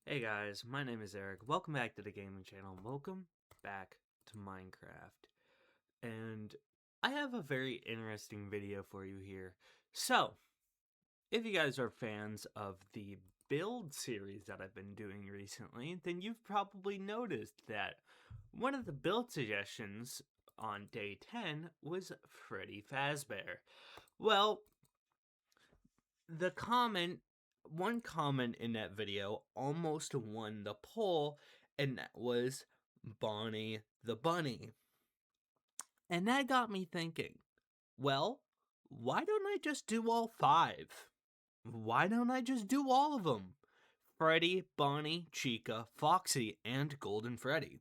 Hey guys, my name is Eric. Welcome back to the gaming channel. Welcome back to Minecraft. And I have a very interesting video for you here. So, if you guys are fans of the build series that I've been doing recently, then you've probably noticed that one of the build suggestions on day 10 was Freddy Fazbear. Well, the comment one comment in that video almost won the poll, and that was Bonnie the Bunny. And that got me thinking, well, why don't I just do all five? Why don't I just do all of them? Freddy, Bonnie, Chica, Foxy, and Golden Freddy.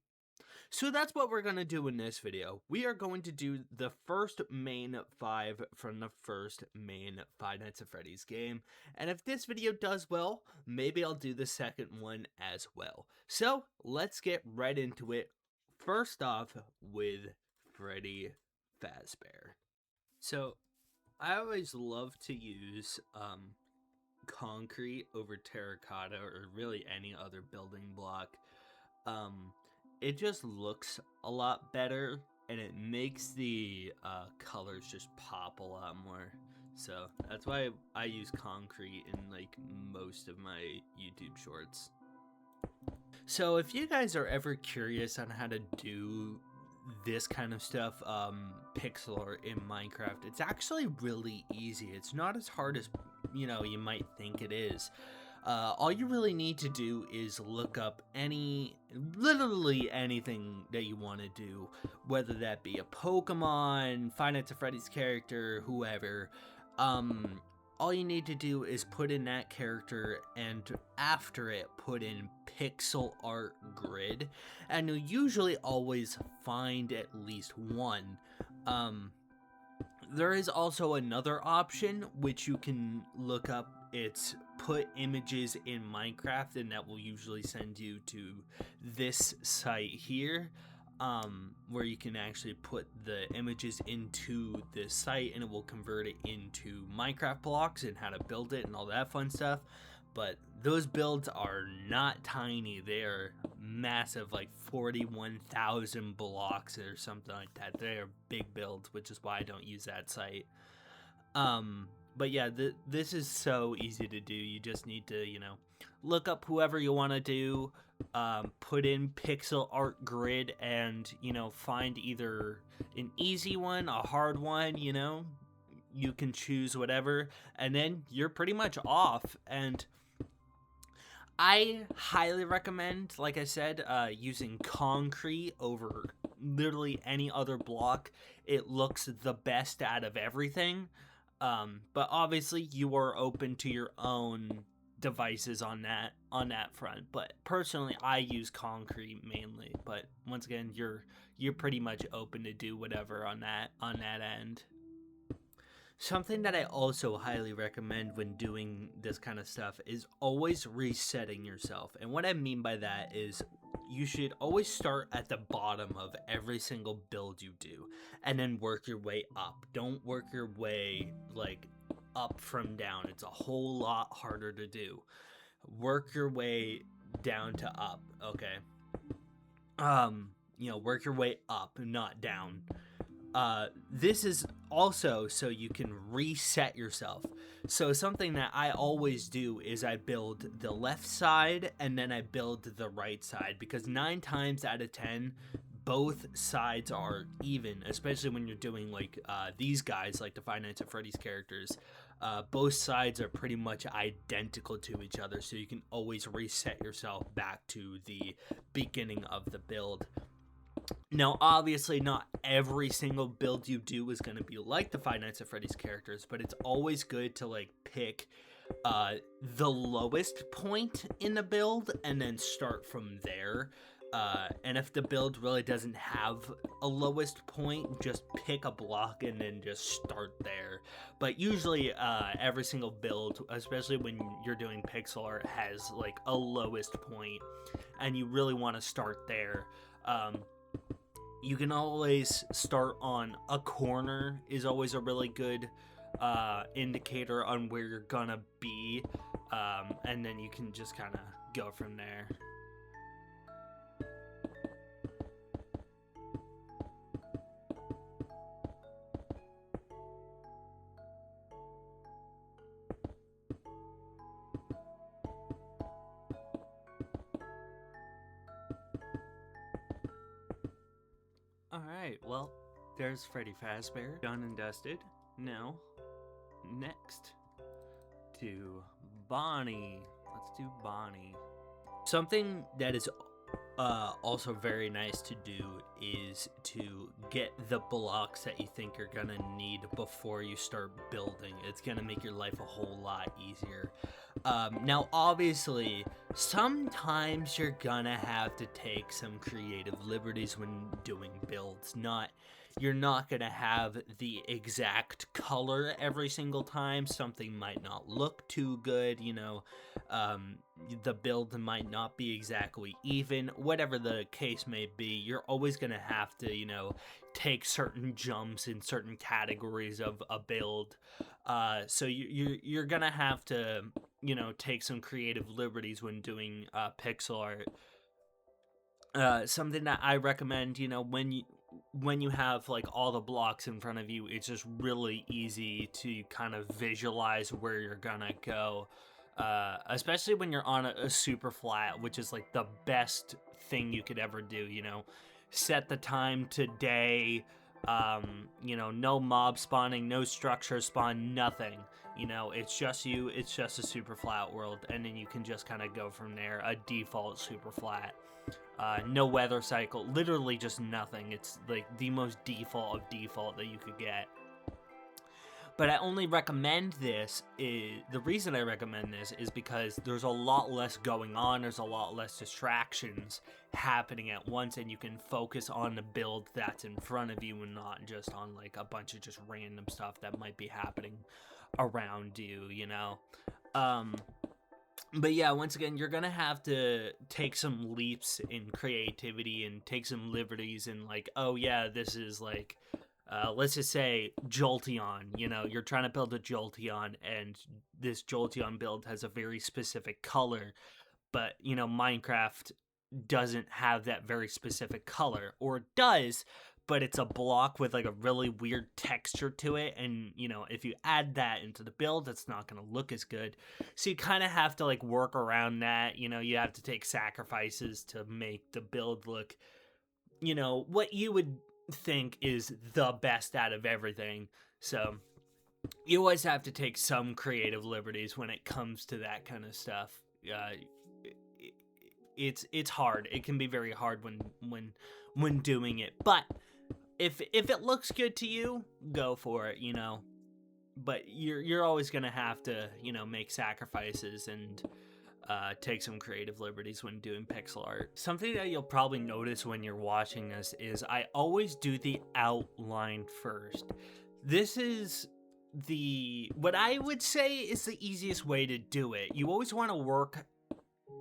So that's what we're going to do in this video. We are going to do the first main 5 from the first main Five Nights at Freddy's game. And if this video does well, maybe I'll do the second one as well. So let's get right into it. First off with Freddy Fazbear. So I always love to use concrete over terracotta or really any other building block. It just looks a lot better, and it makes the colors just pop a lot more. So that's why I use concrete in like most of my YouTube shorts. So if you guys are ever curious on how to do this kind of stuff, pixel art in Minecraft, it's actually really easy. It's not as hard as you might think it is. All you really need to do is look up literally anything that you want to do, whether that be a Pokemon, Five Nights at Freddy's character, whoever. All you need to do is put in that character, and after it, put in pixel art grid, and you'll usually always find at least one. There is also another option which you can look up. It's put images in Minecraft, and that will usually send you to this site here, where you can actually put the images into this site, and it will convert it into Minecraft blocks and how to build it and all that fun stuff. But those builds are not tiny. They are massive, like 41,000 blocks or something like that. They are big builds, which is why I don't use that site. But yeah, this is so easy to do. You just need to, look up whoever you want to do, put in pixel art grid, and, find either an easy one, a hard one, you can choose whatever, and then you're pretty much off. And I highly recommend, like I said, using concrete over literally any other block. It looks the best out of everything. But obviously you are open to your own devices on that front. But personally, I use concrete mainly. But once again, you're pretty much open to do whatever on that end. Something that I also highly recommend when doing this kind of stuff is always resetting yourself. And what I mean by that is you should always start at the bottom of every single build you do and then work your way up. Don't work your way like up from down. It's a whole lot harder to do. Work your way down to up, okay? Work your way up, not down. This is also so you can reset yourself. So something that I always do is I build the left side and then I build the right side, because 9 times out of 10 both sides are even, especially when you're doing like these guys, like the Five Nights at Freddy's characters. Both sides are pretty much identical to each other, so you can always reset yourself back to the beginning of the build. Now, obviously, not every single build you do is going to be like the Five Nights at Freddy's characters, but it's always good to, like, pick the lowest point in the build and then start from there. And if the build really doesn't have a lowest point, just pick a block and then just start there. But usually, every single build, especially when you're doing pixel art, has, like, a lowest point, and you really want to start there. You can always start on a corner is always a really good indicator on where you're gonna be, and then you can just kind of go from there. Alright, well, there's Freddy Fazbear, done and dusted. Now, next, to Bonnie. Let's do Bonnie. Something that is also very nice to do is to get the blocks that you think you're gonna need before you start building. It's gonna make your life a whole lot easier. Now, obviously, sometimes you're gonna have to take some creative liberties when doing builds. You're not gonna have the exact color every single time. Something might not look too good, you know. The build might not be exactly even. Whatever the case may be, you're always gonna have to, you know, take certain jumps in certain categories of a build. So you're gonna have to, you know, take some creative liberties when doing pixel art. Something that I recommend, you know, when you have like all the blocks in front of you, it's just really easy to kind of visualize where you're gonna go. Especially when you're on a super flat, which is like the best thing you could ever do, you know. Set the time today, you know, no mob spawning, no structure spawn, nothing. You know, it's just you, it's just a super flat world, and then you can just kind of go from there, a default super flat. No weather cycle, literally just nothing. It's like the most default of default that you could get. But I only recommend this, the reason I recommend this is because there's a lot less going on, there's a lot less distractions happening at once, and you can focus on the build that's in front of you and not just on like a bunch of just random stuff that might be happening around you, you know? But yeah, once again, you're gonna have to take some leaps in creativity and take some liberties and like, oh yeah, this is like, let's just say Jolteon, you know, you're trying to build a Jolteon and this Jolteon build has a very specific color, but, you know, Minecraft doesn't have that very specific color, or it does, but it's a block with like a really weird texture to it, and, you know, if you add that into the build, it's not going to look as good. So you kind of have to like work around that, you know, you have to take sacrifices to make the build look, you know, what you would think is the best out of everything. So you always have to take some creative liberties when it comes to that kind of stuff. It's hard. It can be very hard when doing it, but if it looks good to you, go for it, you know. But you're always gonna have to, you know, make sacrifices and take some creative liberties when doing pixel art. Something that you'll probably notice when you're watching this is I always do the outline first. This is what I would say is the easiest way to do it. You always want to work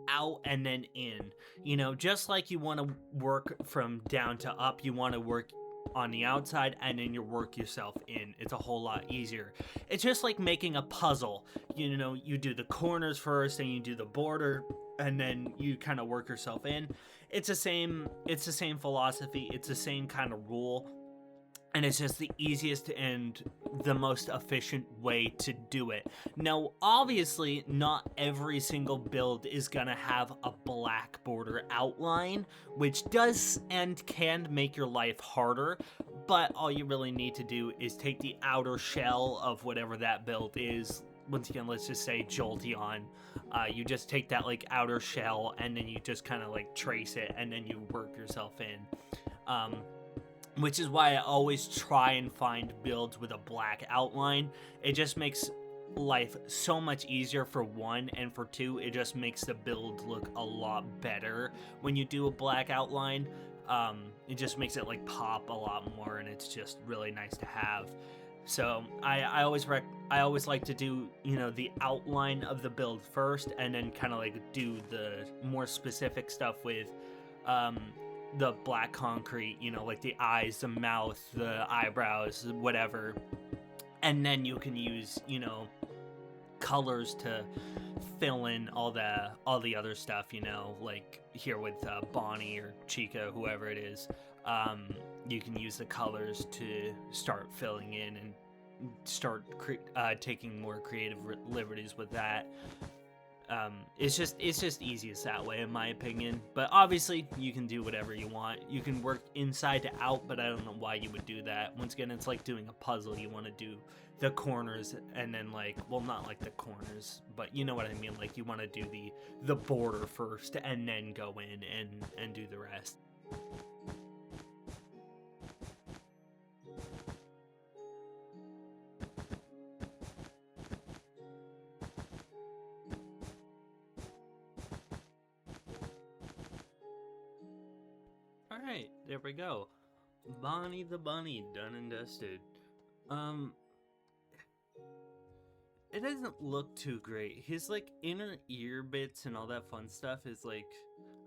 out and then in, you know, just like you want to work from down to up, you want to work on the outside and then you work yourself in. It's a whole lot easier. It's just like making a puzzle. You know, you do the corners first and you do the border and then you kind of work yourself in. It's the same philosophy. It's the same kind of rule. And it's just the easiest and the most efficient way to do it. Now, obviously, not every single build is gonna have a black border outline, which does and can make your life harder, but all you really need to do is take the outer shell of whatever that build is. Once again, let's just say Jolteon. You just take that like outer shell and then you just kind of like trace it and then you work yourself in. Which is why I always try and find builds with a black outline. It just makes life so much easier for one, and for two, it just makes the build look a lot better when you do a black outline. It just makes it like pop a lot more, and it's just really nice to have. So I always like to do, you know, the outline of the build first, and then kind of like do the more specific stuff with the black concrete, you know, like the eyes, the mouth, the eyebrows, whatever. And then you can use, you know, colors to fill in all the other stuff, you know, like here with Bonnie or Chica, whoever it is. You can use the colors to start filling in and start taking more creative liberties with that. It's just easiest that way, in my opinion. But obviously, you can do whatever you want. You can work inside to out, but I don't know why you would do that. Once again, it's like doing a puzzle. You want to do the corners and then, like, well, not like the corners, but you know what I mean. Like, you want to do the border first and then go in and do the rest. Alright, there we go. Bonnie the Bunny, done and dusted. It doesn't look too great. His, like, inner ear bits and all that fun stuff is, like,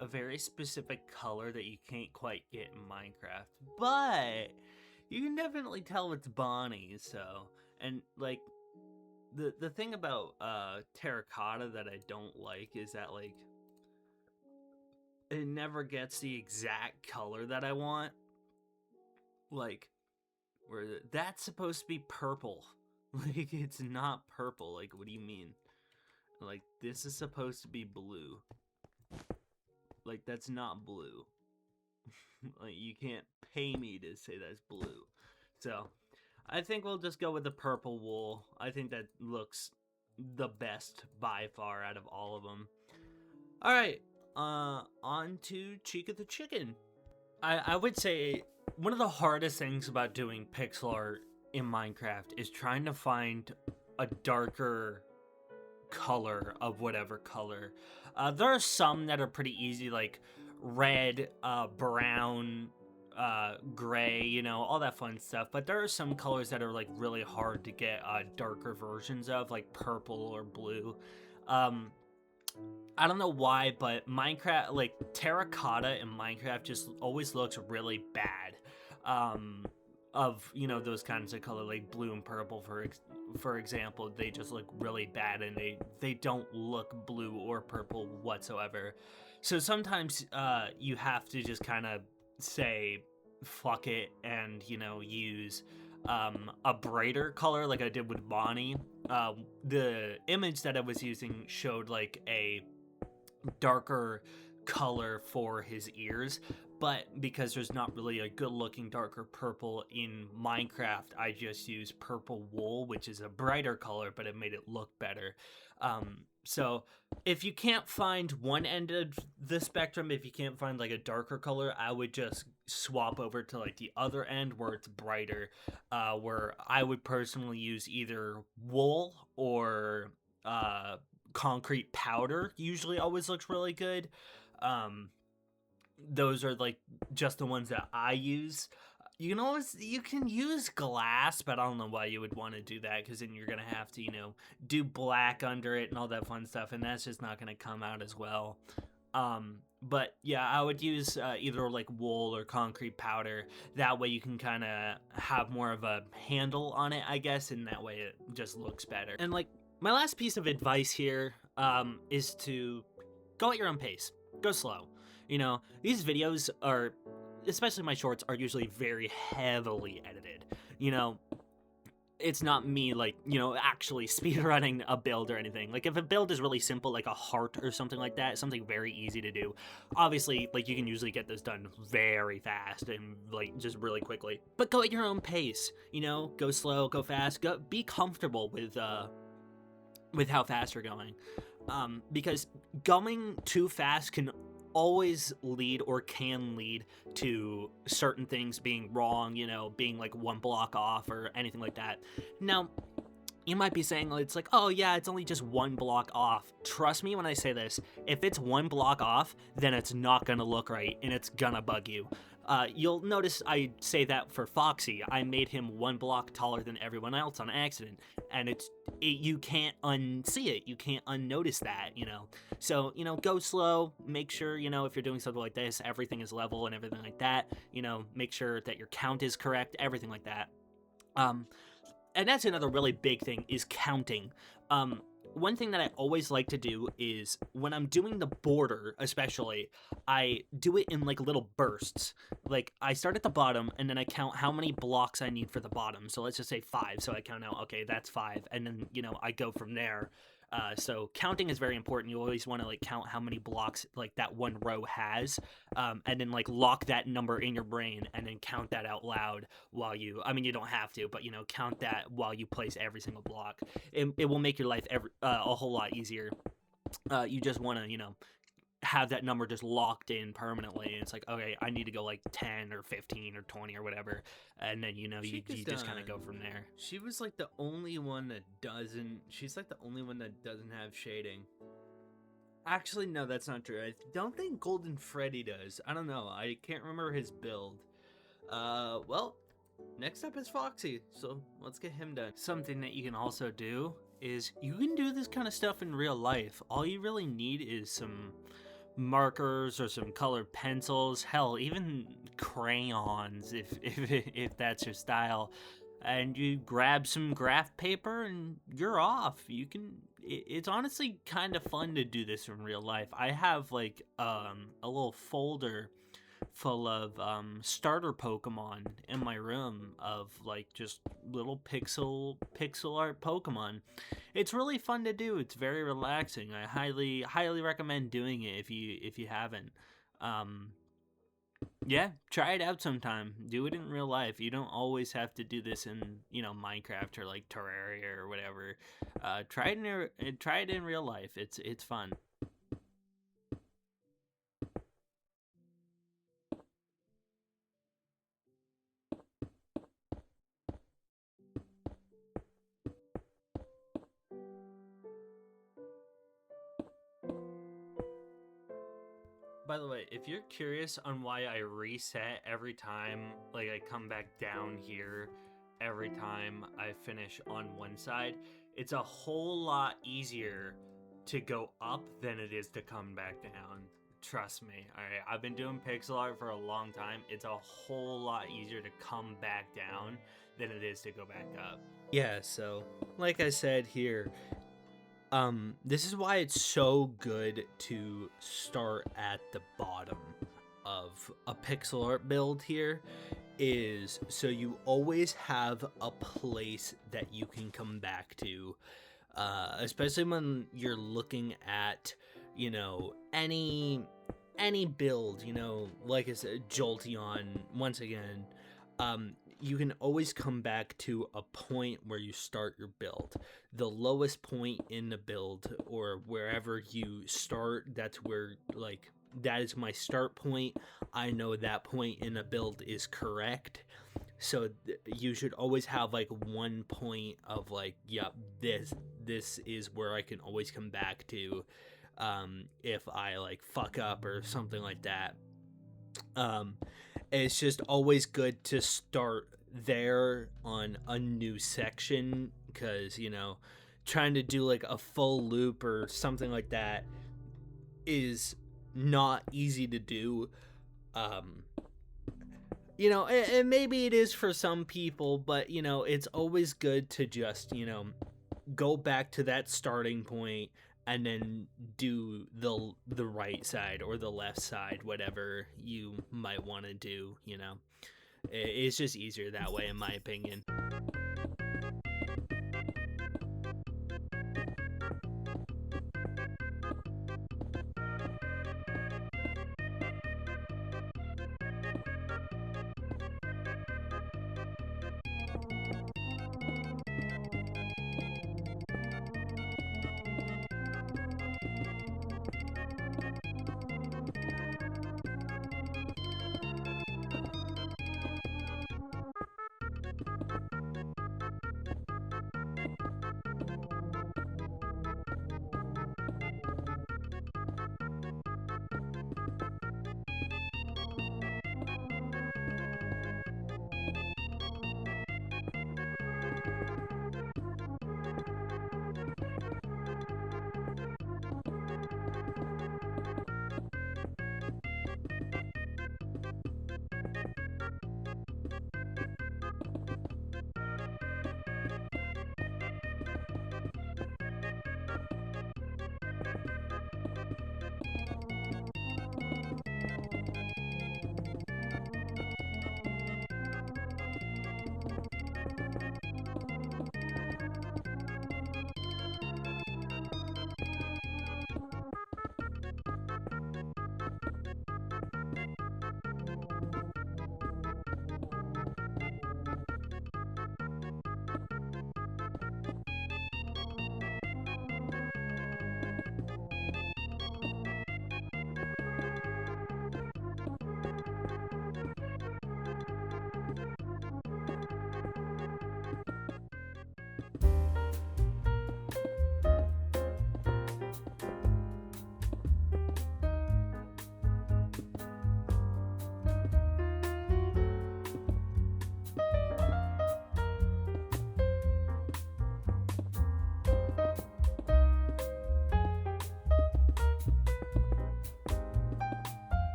a very specific color that you can't quite get in Minecraft. But you can definitely tell it's Bonnie, so... And, like, the thing about terracotta that I don't like is that, like, it never gets the exact color that I want. Like, where that's supposed to be purple. Like, it's not purple. Like, what do you mean? Like, this is supposed to be blue. Like, that's not blue. Like, you can't pay me to say that's blue. So, I think we'll just go with the purple wool. I think that looks the best by far out of all of them. Alright, on to Chica the Chicken. I would say one of the hardest things about doing pixel art in Minecraft is trying to find a darker color of whatever color. There are some that are pretty easy, like red, brown, gray, you know, all that fun stuff. But there are some colors that are like really hard to get darker versions of, like purple or blue. I don't know why, but Minecraft, like, terracotta in Minecraft just always looks really bad. Of, you know, those kinds of color, like blue and purple, for example, they just look really bad, and they don't look blue or purple whatsoever. So sometimes you have to just kind of say, fuck it, and, you know, use a brighter color like I did with Bonnie. The image that I was using showed, like, a darker color for his ears, but because there's not really a good looking darker purple in Minecraft, I just used purple wool, which is a brighter color, but it made it look better. So if you can't find one end of the spectrum, if you can't find like a darker color, I would just swap over to like the other end where it's brighter, where I would personally use either wool or concrete powder. Usually always looks really good. Those are like just the ones that I use. You can use glass, but I don't know why you would want to do that, because then you're gonna have to, you know, do black under it and all that fun stuff, and that's just not gonna come out as well. But yeah, I would use either like wool or concrete powder. That way you can kind of have more of a handle on it, I guess, and that way it just looks better. And like, my last piece of advice here is to go at your own pace. Go slow. You know, these videos are, especially my shorts, are usually very heavily edited. You know, it's not me, like, you know, actually speedrunning a build or anything. Like, if a build is really simple, like a heart or something like that, something very easy to do, obviously, like, you can usually get this done very fast and, like, just really quickly. But go at your own pace, you know, go slow, go fast, be comfortable with how fast you're going. Because going too fast can always lead, or can lead, to certain things being wrong, you know, being like one block off or anything like that. Now, you might be saying, it's like, oh yeah, it's only just one block off. Trust me when I say this, if it's one block off, then it's not gonna look right, and it's gonna bug you. You'll notice I say that for Foxy. I made him one block taller than everyone else on accident, and you can't unsee it. You can't unnotice that, you know. So, you know, go slow. Make sure, you know, if you're doing something like this, everything is level and everything like that. You know, make sure that your count is correct, everything like that. And that's another really big thing, is counting. one thing that I always like to do is when I'm doing the border, especially, I do it in like little bursts. Like I start at the bottom and then I count how many blocks I need for the bottom. So let's just say 5. So I count out, okay, that's 5, and then I go from there. So counting is very important. You always want to like count how many blocks like that one row has, and then like lock that number in your brain and then count that out loud while you. I mean, you don't have to, but count that while you place every single block. It will make your life a whole lot easier. You just want to have that number just locked in permanently. And it's like, okay, I need to go like 10 or 15 or 20 or whatever, and then you just kind of go from there. She was like the only one that doesn't. She's like the only one that doesn't have shading. Actually, no, that's not true. I don't think Golden Freddy does. I don't know. I can't remember his build. Well, next up is Foxy, so let's get him done. Something that you can also do is you can do this kind of stuff in real life. All you really need is some markers or some colored pencils, hell, even crayons if that's your style, and you grab some graph paper and you're off. It's honestly kind of fun to do this in real life. I have like a little folder full of starter Pokemon in my room of like just little pixel art Pokemon. It's really fun to do. It's very relaxing. I highly recommend doing it if you haven't. Yeah, try it out sometime. Do it in real life. You don't always have to do this in Minecraft or like Terraria or whatever. Try it in real life. It's fun. By the way, if you're curious on why I reset every time, like I come back down here every time I finish on one side, it's a whole lot easier to go up than it is to come back down. Trust me. Alright, I've been doing pixel art for a long time. It's a whole lot easier to come back down than it is to go back up. Yeah, so like I said here, this is why it's so good to start at the bottom of a pixel art build here, is so you always have a place that you can come back to, especially when you're looking at, any build, like I said, Jolteon, once again, you can always come back to a point where you start your build. The lowest point in the build, or wherever you start, that's where, like, that is my start point. I know that point in a build is correct. So you should always have, like, one point of, like, yep, this is where I can always come back to if I, like, fuck up or something like that. It's just always good to start there on a new section, because trying to do like a full loop or something like that is not easy to do. And maybe it is for some people, but it's always good to just go back to that starting point and then do the right side or the left side, whatever you might want to do. It's just easier that way, in my opinion.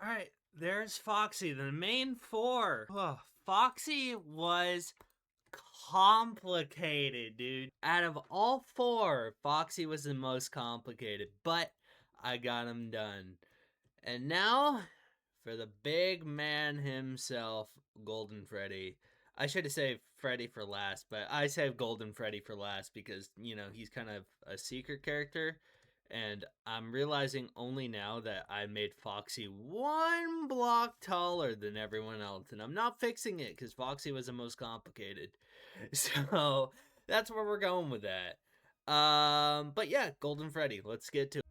Alright, there's Foxy, the main four. Oh, Foxy was complicated, dude. Out of all four, Foxy was the most complicated, but I got him done. And now, for the big man himself, Golden Freddy. I should have saved Freddy for last, but I saved Golden Freddy for last because, you know, he's kind of a secret character. And I'm realizing only now that I made Foxy one block taller than everyone else. And I'm not fixing it because Foxy was the most complicated. So that's where we're going with that. But yeah, Golden Freddy, let's get to it.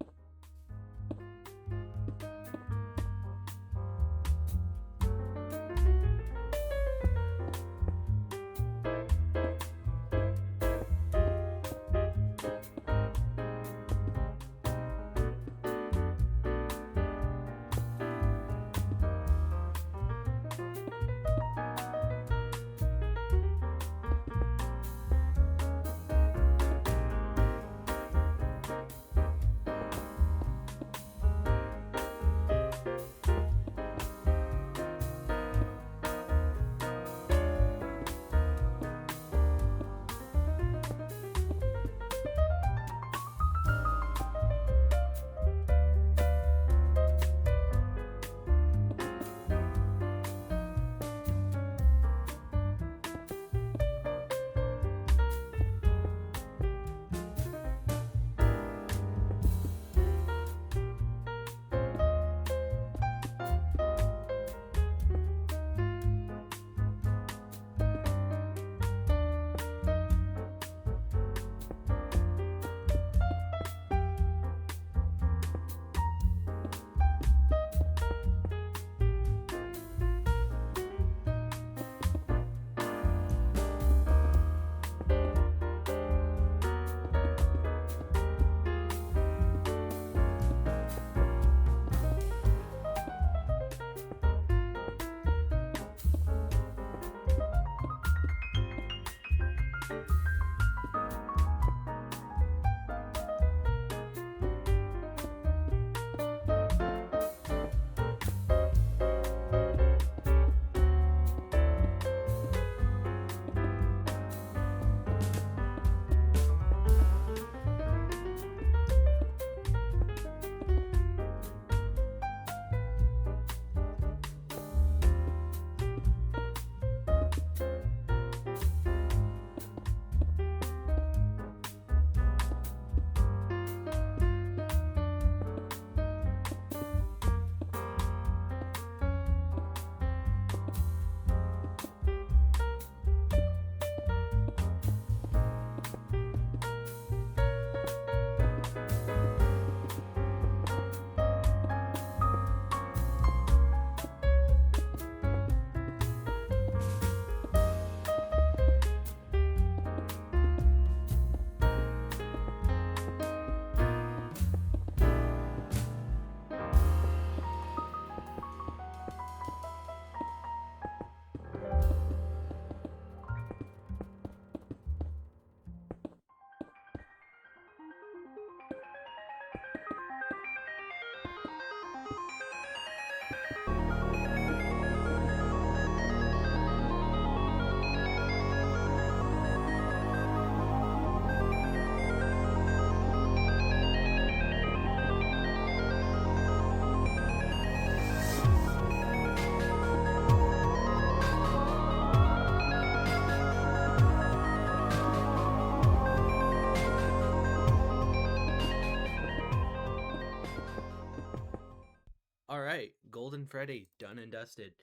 All right, Golden Freddy, done and dusted.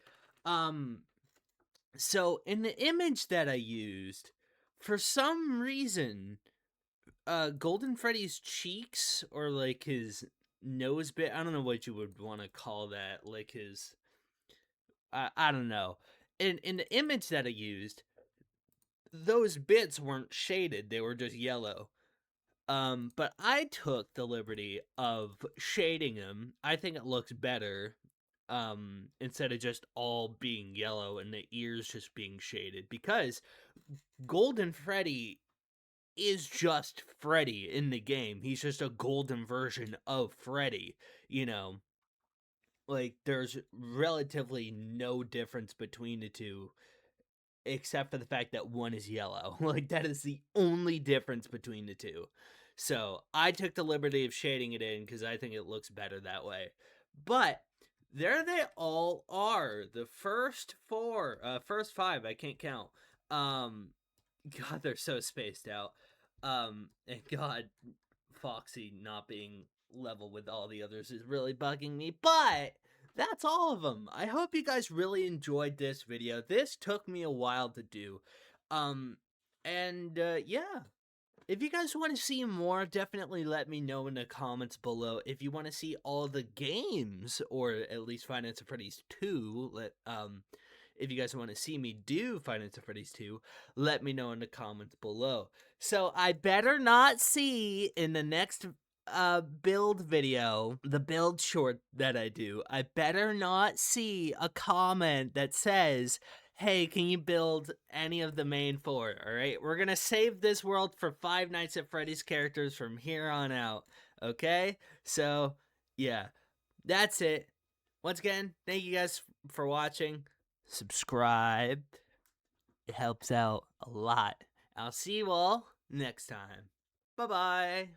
Um, so in the image that I used, for some reason, Golden Freddy's cheeks or like his nose bit, I don't know what you would want to call that, like his, I don't know. In the image that I used, those bits weren't shaded; they were just yellow. But I took the liberty of shading him. I think it looks better. Instead of just all being yellow and the ears just being shaded, because Golden Freddy is just Freddy in the game. He's just a golden version of Freddy, you know. Like there's relatively no difference between the two except for the fact that one is yellow. Like that is the only difference between the two. So, I took the liberty of shading it in cuz I think it looks better that way. But there they all are. The first four, first five, I can't count. Um God, they're so spaced out. And God, Foxy not being level with all the others is really bugging me. But that's all of them. I hope you guys really enjoyed this video. This took me a while to do. Yeah. If you guys want to see more, definitely let me know in the comments below. If you want to see all the games, or at least Finance of Freddy's 2, if you guys want to see me do Finance of Freddy's 2, let me know in the comments below. So I better not see in the next build video, the build short that I do, I better not see a comment that says, hey, can you build any of the main four? All right, we're gonna save this world for Five Nights at Freddy's characters from here on out. Okay, so yeah, that's it. Once again, thank you guys for watching. Subscribe, it helps out a lot. I'll see you all next time. Bye bye.